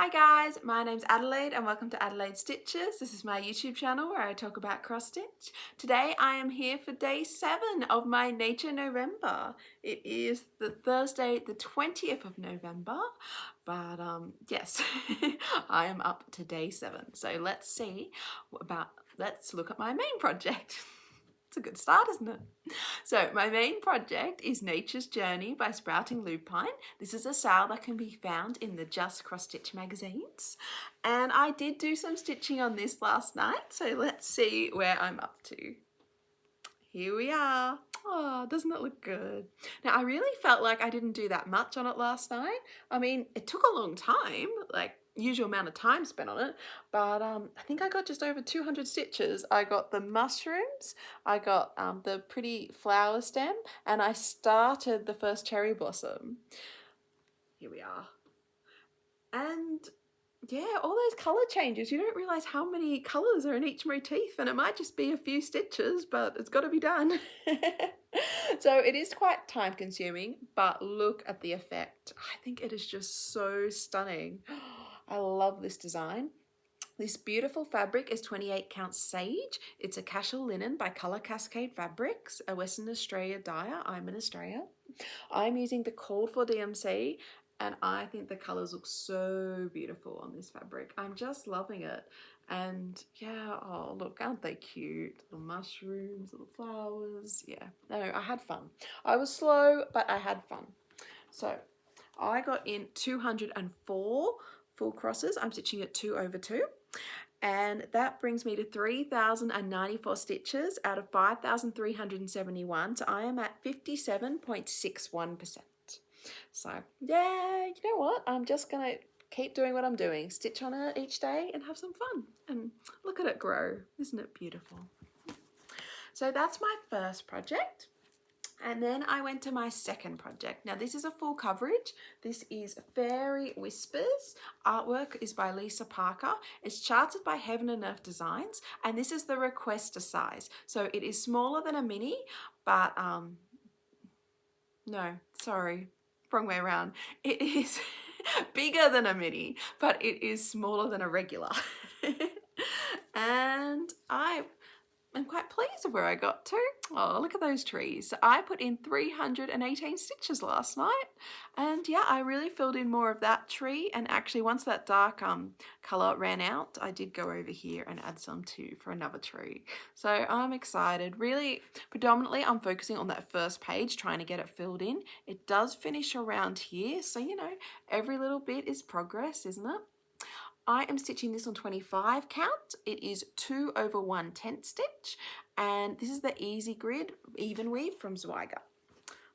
Hi guys, my name's Adelaide and welcome to Adelaide Stitches. This is my YouTube channel where I talk about cross stitch. Today I am here for day 7 of my Nature November. It is the Thursday the 20th of November, but yes, I am up to day 7. So let's look at my main project. It's a good start, isn't it? So my main project is Nature's Journey by Sprouting Lupine. This is a SAL that can be found in the Just Cross Stitch magazines. And I did do some stitching on this last night, so let's see where I'm up to. Here we are. Oh, doesn't it look good? Now, I really felt like I didn't do that much on it last night. I mean, it took a long time, like usual amount of time spent on it, but I think I got just over 200 stitches. I got the mushrooms, I got the pretty flower stem, and I started the first cherry blossom. Here we are. And yeah, all those colour changes, you don't realise how many colours are in each motif, and it might just be a few stitches, but it's got to be done. So it is quite time consuming, but look at the effect. I think it is just so stunning. I love this design. This beautiful fabric is 28 count sage. It's a casual linen by Colour Cascade Fabrics, a Western Australia dyer. I'm in Australia. I'm using the called for DMC, and I think the colours look so beautiful on this fabric. I'm just loving it. And yeah, oh look, aren't they cute? Little mushrooms, little flowers. Yeah, no, I had fun. I was slow, but I had fun. So I got in 204 full crosses. I'm stitching at 2 over 2. And that brings me to 3,094 stitches out of 5,371. So I am at 57.61%. So yeah, you know what? I'm just gonna keep doing what I'm doing. Stitch on it each day and have some fun. And look at it grow. Isn't it beautiful? So that's my first project. And then I went to my second project. Now this is a full coverage. This is Fairy Whispers. Artwork is by Lisa Parker. It's charted by Heaven and Earth Designs, and this is the requester size. So it is smaller than a mini, but no, sorry, wrong way around. It is bigger than a mini, but it is smaller than a regular. And I'm quite pleased with where I got to. Oh, look at those trees. So I put in 318 stitches last night, and yeah, I really filled in more of that tree, and actually once that dark colour ran out, I did go over here and add some too for another tree. So I'm excited. Really, predominantly I'm focusing on that first page, trying to get it filled in. It does finish around here, so you know, every little bit is progress, isn't it? I am stitching this on 25 count. It is 2 over 1 tent stitch, and this is the Easy Grid Evenweave from Zweigart.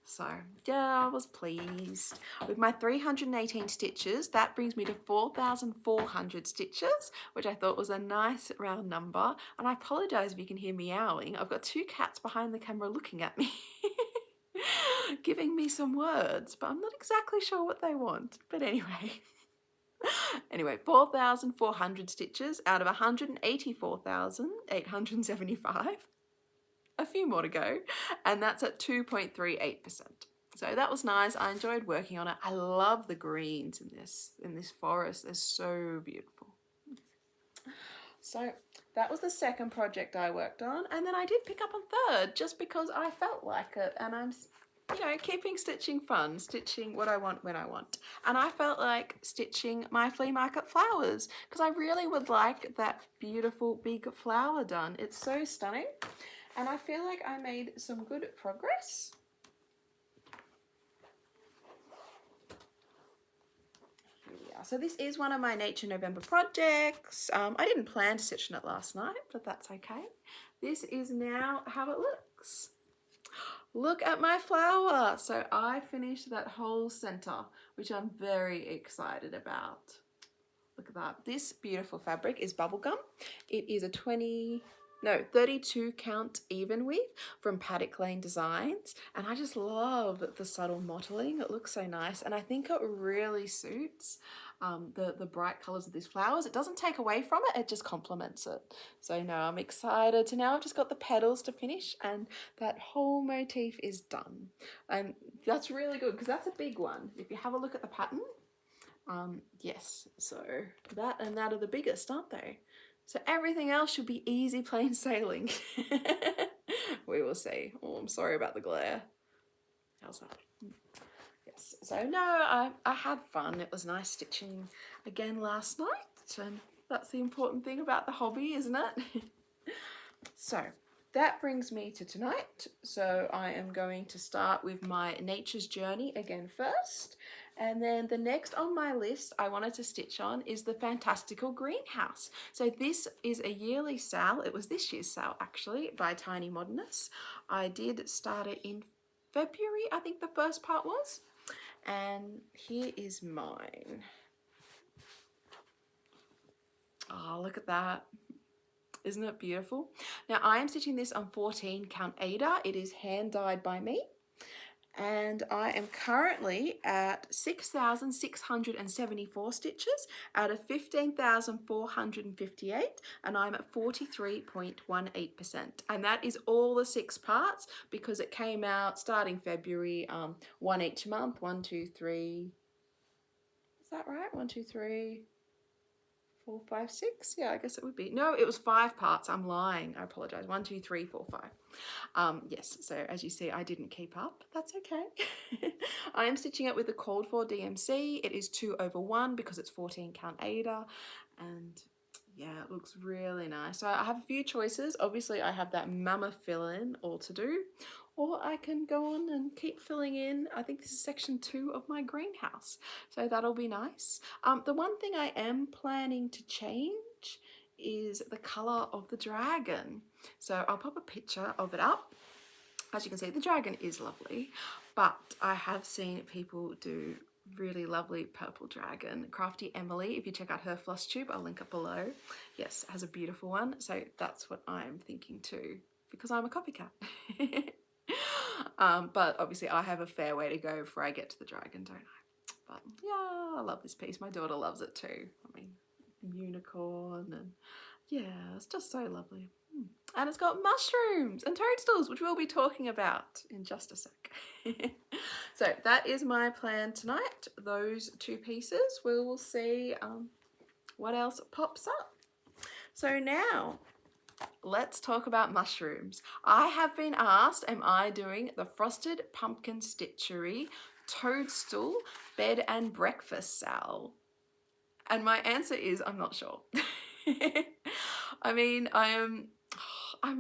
So yeah, I was pleased. With my 318 stitches, that brings me to 4,400 stitches, which I thought was a nice round number. And I apologise if you can hear meowing. I've got 2 cats behind the camera looking at me, giving me some words, but I'm not exactly sure what they want. But anyway. Anyway, 4,400 stitches out of 184,875. A few more to go, and that's at 2.38%. So that was nice. I enjoyed working on it. I love the greens in this forest. They're so beautiful. So that was the second project I worked on, and then I did pick up a third just because I felt like it, and I'm, you know, keeping stitching fun, stitching what I want when I want. And I felt like stitching my flea market flowers because I really would like that beautiful big flower done. It's so stunning, and I feel like I made some good progress. So this is one of my Nature November projects. I didn't plan to stitch on it last night, but that's okay. This is now how it looks. Look at my flower. So I finished that whole center, which I'm very excited about. Look at that. This beautiful fabric is bubblegum. It is a 32 count Evenweave from Paddock Lane Designs, and I just love the subtle mottling. It looks so nice, and I think it really suits the bright colors of these flowers. It doesn't take away from it, it just complements it. So no, I'm excited to now I've just got the petals to finish, and that whole motif is done. And that's really good because that's a big one. If you have a look at the pattern, Yes, so that and that are the biggest, aren't they? So everything else should be easy plain sailing. We will see. Oh, I'm sorry about the glare. How's that? Yes, so no, I had fun. It was nice stitching again last night, and that's the important thing about the hobby, isn't it? So that brings me to tonight. So I am going to start with my Nature's Journey again first. And then the next on my list I wanted to stitch on is the Fantastical Greenhouse. So this is a yearly SAL. It was this year's SAL actually by Tiny Modernist. I did start it in February, I think the first part was. And here is mine. Oh, look at that. Isn't it beautiful? Now I am stitching this on 14 count Aida. It is hand dyed by me. And I am currently at 6,674 stitches out of 15,458, and I'm at 43.18%. And that is all the 6 parts because it came out starting February, 1 each month. 1, 2, 3. Is that right? 1, 2, 3. 4, 5, 6. Yeah, I guess it would be. No, it was 5 parts. I'm lying. I apologize. 1, 2, 3, 4, 5. Yes, so as you see, I didn't keep up. That's okay. I am stitching it with the called for DMC. It is 2/1 because it's 14 count Aida, and yeah, it looks really nice. So I have a few choices. Obviously, I have that mammoth fill-in all to do, or I can go on and keep filling in. I think this is section 2 of my greenhouse, so that'll be nice. The one thing I am planning to change is the colour of the dragon. So I'll pop a picture of it up. As you can see, the dragon is lovely, but I have seen people do really lovely purple dragon. Crafty Emily, if you check out her Flosstube, I'll link it below. Yes, has a beautiful one. So that's what I'm thinking too, because I'm a copycat. But obviously I have a fair way to go before I get to the dragon, don't I? But yeah, I love this piece. My daughter loves it too. I mean, unicorn, and yeah, it's just so lovely. And it's got mushrooms and toadstools, which we'll be talking about in just a sec. So that is my plan tonight. Those 2 pieces. We will see what else pops up. So now let's talk about mushrooms. I have been asked, am I doing the Frosted Pumpkin Stitchery Toadstool Bed and Breakfast SAL? And my answer is I'm not sure. I mean, I'm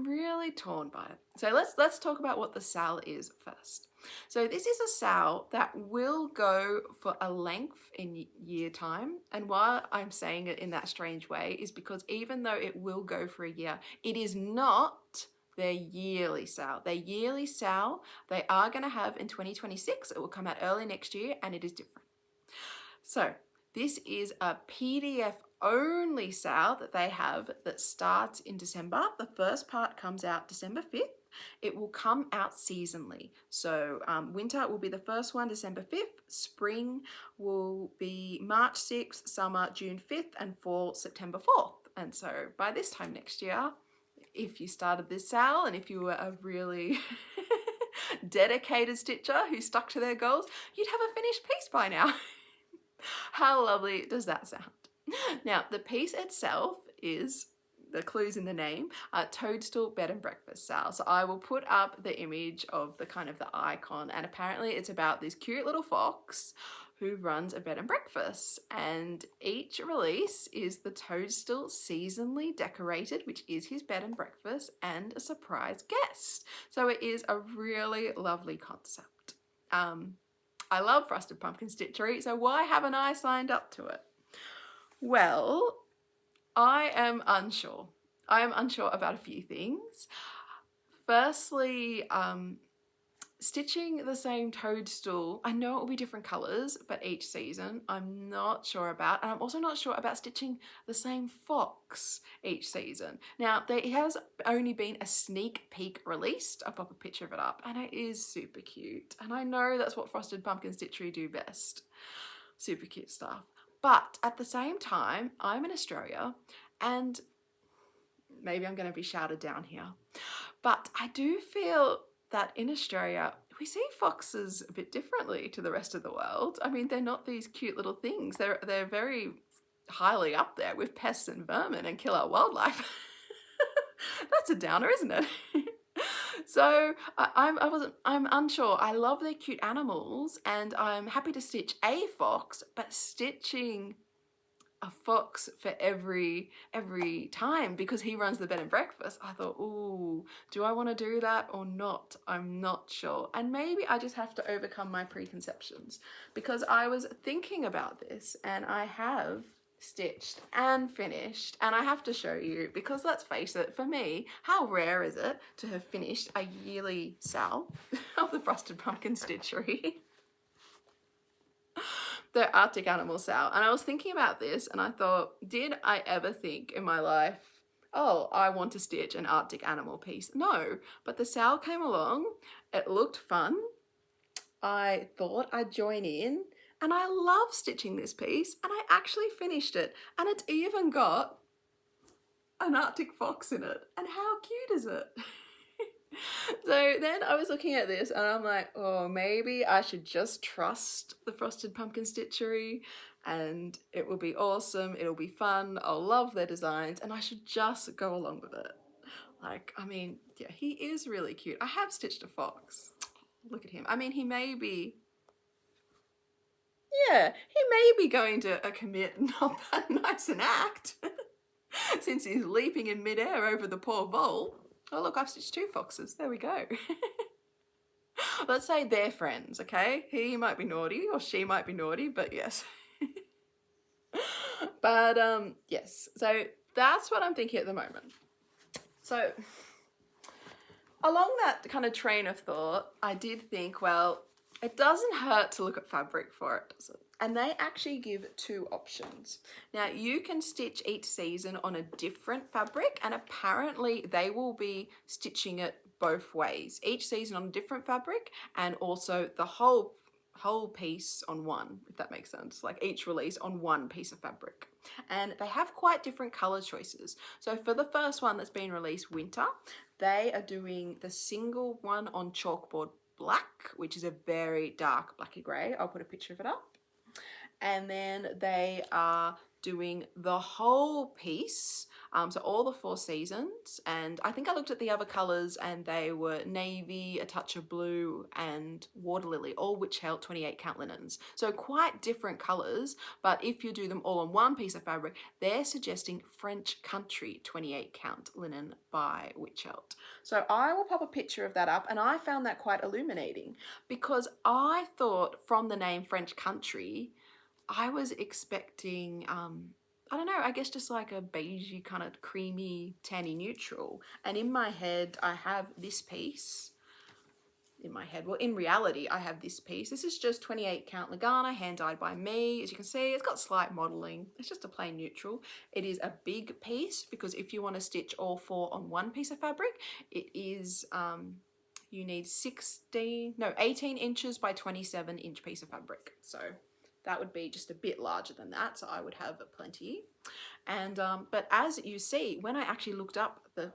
really torn by it. So let's talk about what the SAL is first. So this is a SAL that will go for a length in year time. And why I'm saying it in that strange way is because even though it will go for a year, it is not their yearly SAL. Their yearly SAL they are going to have in 2026. It will come out early next year and it is different. So this is a PDF only SAL that they have that starts in December. The first part comes out December 5th. It will come out seasonally. So winter will be the first one, December 5th. Spring will be March 6th, summer June 5th, and fall September 4th. And so by this time next year, if you started this SAL and if you were a really dedicated stitcher who stuck to their goals, you'd have a finished piece by now. How lovely does that sound? Now, the piece itself is, the clues in the name, Toadstool Bed and Breakfast SAL. So I will put up the image of the kind of the icon, and apparently it's about this cute little fox who runs a bed and breakfast, and each release is the Toadstool seasonally decorated, which is his bed and breakfast, and a surprise guest. So it is a really lovely concept. I love Frosted Pumpkin Stitchery, so why haven't I signed up to it? Well, I am unsure. I am unsure about a few things. Firstly, stitching the same toadstool, I know it will be different colours, but each season I'm not sure about. And I'm also not sure about stitching the same fox each season. Now, there has only been a sneak peek released. I'll pop a picture of it up, and it is super cute. And I know that's what Frosted Pumpkin Stitchery do best. Super cute stuff. But at the same time, I'm in Australia, and maybe I'm going to be shouted down here, but I do feel that in Australia, we see foxes a bit differently to the rest of the world. I mean, they're not these cute little things. They're very highly up there with pests and vermin and kill our wildlife. That's a downer, isn't it? So I'm unsure. I love their cute animals and I'm happy to stitch a fox, but stitching a fox for every time because he runs the bed and breakfast, I thought, ooh, do I want to do that or not? I'm not sure. And maybe I just have to overcome my preconceptions because I was thinking about this and I have stitched and finished, and I have to show you because let's face it, for me, how rare is it to have finished a yearly SAL of the Frosted Pumpkin Stitchery? The Arctic Animal SAL. And I was thinking about this and I thought, did I ever think in my life, oh, I want to stitch an Arctic animal piece? No, but the SAL came along, it looked fun, I thought I'd join in, and I love stitching this piece, and I actually finished it, and it's even got an Arctic fox in it, and how cute is it? So then I was looking at this and I'm like, oh, maybe I should just trust the Frosted Pumpkin Stitchery and it will be awesome, it'll be fun, I'll love their designs, and I should just go along with it. Like, I mean, yeah, he is really cute. I have stitched a fox. Look at him. I mean, he may be going to commit not that nice an act since he's leaping in midair over the poor vole. Oh look, I've stitched two foxes. There we go. Let's say they're friends, okay? He might be naughty or she might be naughty, but yes. But yes, so that's what I'm thinking at the moment. So along that kind of train of thought, I did think, well, it doesn't hurt to look at fabric for it, does it? And they actually give two options. Now you can stitch each season on a different fabric, and apparently they will be stitching it both ways. Each season on a different fabric, and also the whole piece on one, if that makes sense. Like each release on one piece of fabric. And they have quite different color choices. So for the first one that's been released, Winter, they are doing the single one on chalkboard black, which is a very dark blacky grey. I'll put a picture of it up. And then they are doing the whole piece, so all the 4 seasons, and I think I looked at the other colours and they were navy, a touch of blue and water lily, all witch hail 28 count linens. So quite different colours, but if you do them all on one piece of fabric, they're suggesting French Country 28 count linen by WitchElt. So I will pop a picture of that up, and I found that quite illuminating because I thought from the name French Country, I was expecting, I don't know, I guess just like a beigey kind of creamy tanny neutral. And in my head, I have this piece. In my head, well, in reality, I have this piece. This is just 28 count Lagana, hand dyed by me. As you can see, it's got slight modelling. It's just a plain neutral. It is a big piece because if you want to stitch all 4 on one piece of fabric, it is, you need 18 inches by 27 inch piece of fabric. So that would be just a bit larger than that, so I would have plenty. And but as you see, when I actually looked up the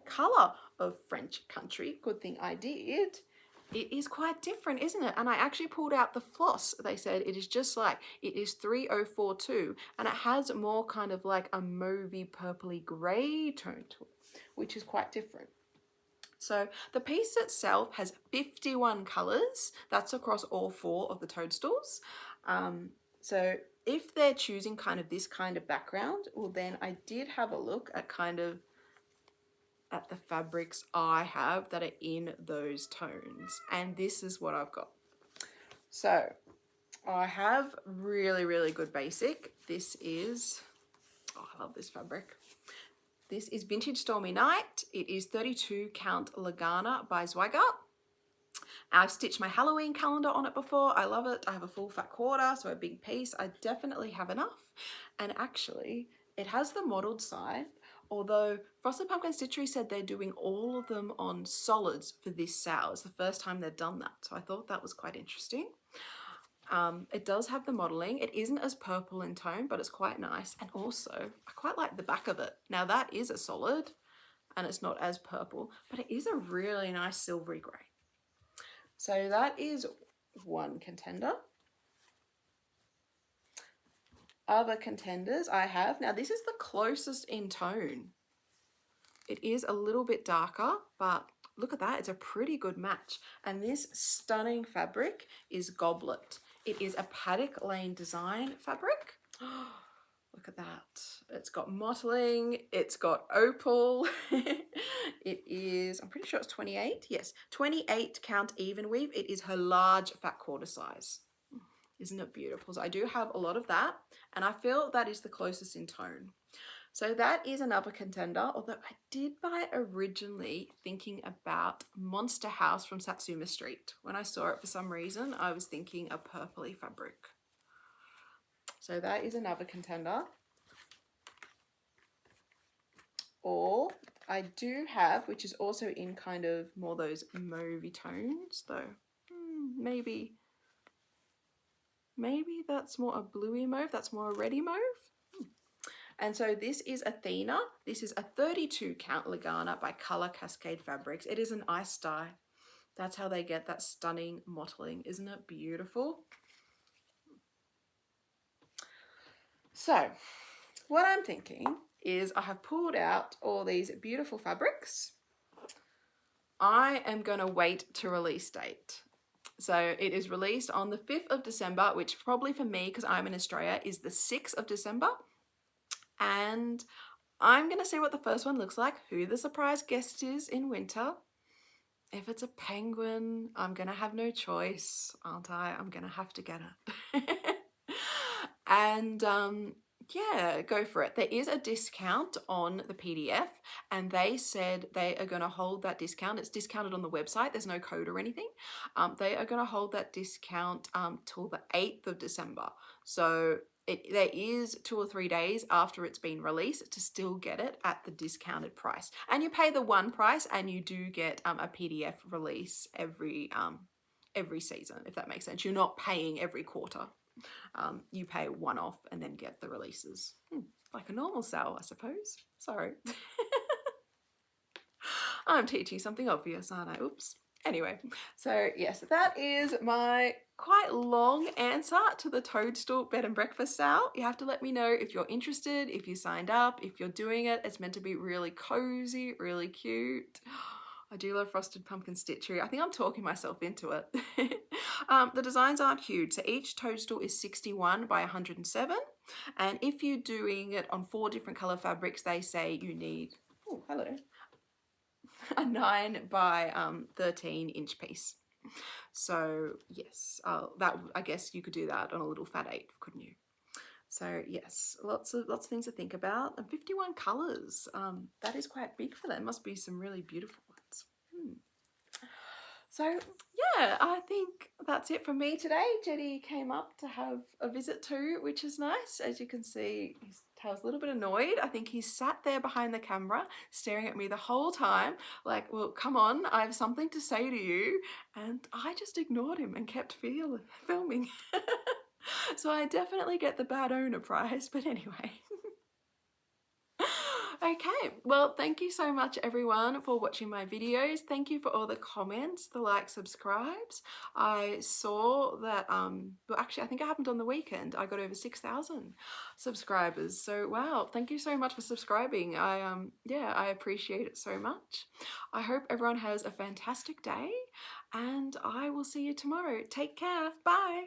colour of French Country, good thing I did, it is quite different, isn't it? And I actually pulled out the floss. They said it is just like, it is 3042, and it has more kind of like a mauvey purpley grey tone to it, which is quite different. So the piece itself has 51 colours. That's across all 4 of the toadstools. So if they're choosing kind of this kind of background, well then I did have a look at kind of at the fabrics I have that are in those tones, and this is what I've got. So I have really, really good basic. This is, oh, I love this fabric. This is Vintage Stormy Night. It is 32 count Lagana by Zweigart. I've stitched my Halloween calendar on it before. I love it. I have a full fat quarter, so a big piece. I definitely have enough. And actually, it has the modelled side, although Frosted Pumpkin Stitchery said they're doing all of them on solids for this SAL. It's the first time they've done that, so I thought that was quite interesting. It does have the modelling. It isn't as purple in tone, but it's quite nice. And also, I quite like the back of it. Now that is a solid, and it's not as purple, but it is a really nice silvery grey. So that is one contender. Other contenders I have, now this is the closest in tone. It is a little bit darker, but look at that, it's a pretty good match. And this stunning fabric is Goblet. It is a Paddock Lane design fabric. Look at that. It's got mottling, it's got opal. It is, I'm pretty sure it's 28. Yes, 28 count Evenweave. It is her large fat quarter size. Isn't it beautiful? So I do have a lot of that, and I feel that is the closest in tone. So that is another contender, although I did buy it originally thinking about Monster House from Satsuma Street. When I saw it, for some reason, I was thinking a purpley fabric. So that is another contender. Or I do have, which is also in kind of more those mauvey tones, though maybe that's more a bluey mauve, that's more a reddy mauve. And so this is Athena. This is a 32 count Lagana by Color Cascade Fabrics. It is an ice dye. That's how they get that stunning mottling. Isn't it beautiful? So what I'm thinking is I have pulled out all these beautiful fabrics. I am going to wait to release date. So it is released on the 5th of December, which probably for me, because I'm in Australia, is the 6th of December. And I'm going to see what the first one looks like, who the surprise guest is in winter. If it's a penguin, I'm going to have no choice, aren't I? I'm going to have to get it. And yeah, go for it. There is a discount on the PDF, and they said they are going to hold that discount. It's discounted on the website. There's no code or anything. They are going to hold that discount till the 8th of December. So there is 2 or 3 days after it's been released to still get it at the discounted price. And you pay the one price, and you do get a PDF release every season, if that makes sense. You're not paying every quarter. You pay one off and then get the releases. Like a normal SAL, I suppose. Sorry. I'm teaching something obvious, aren't I? Oops. Anyway, so yes, that is my quite long answer to the Toadstool Bed and Breakfast SAL. You have to let me know if you're interested, if you signed up, if you're doing it. It's meant to be really cozy, really cute. I do love frosted pumpkin stitchery. I think I'm talking myself into it. The designs aren't huge. So each toadstool is 61 by 107. And if you're doing it on 4 different color fabrics, they say you need, oh, hello, a 9 by 13 inch piece. So yes, I guess you could do that on a little fat 8, couldn't you? So yes, lots of things to think about. And 51 colors, that is quite big for them. Must be some really beautiful ones. So yeah, I think that's it from me today. Jetty came up to have a visit too, which is nice. As you can see, his tail's a little bit annoyed. I think he sat there behind the camera staring at me the whole time like, well, come on, I have something to say to you. And I just ignored him and kept filming. So I definitely get the bad owner prize, but anyway. Okay, well, thank you so much everyone for watching my videos. Thank you for all the comments, the likes, subscribes. I saw that, well, actually I think it happened on the weekend. I got over 6,000 subscribers. So wow, thank you so much for subscribing. Yeah, I appreciate it so much. I hope everyone has a fantastic day, and I will see you tomorrow. Take care. Bye.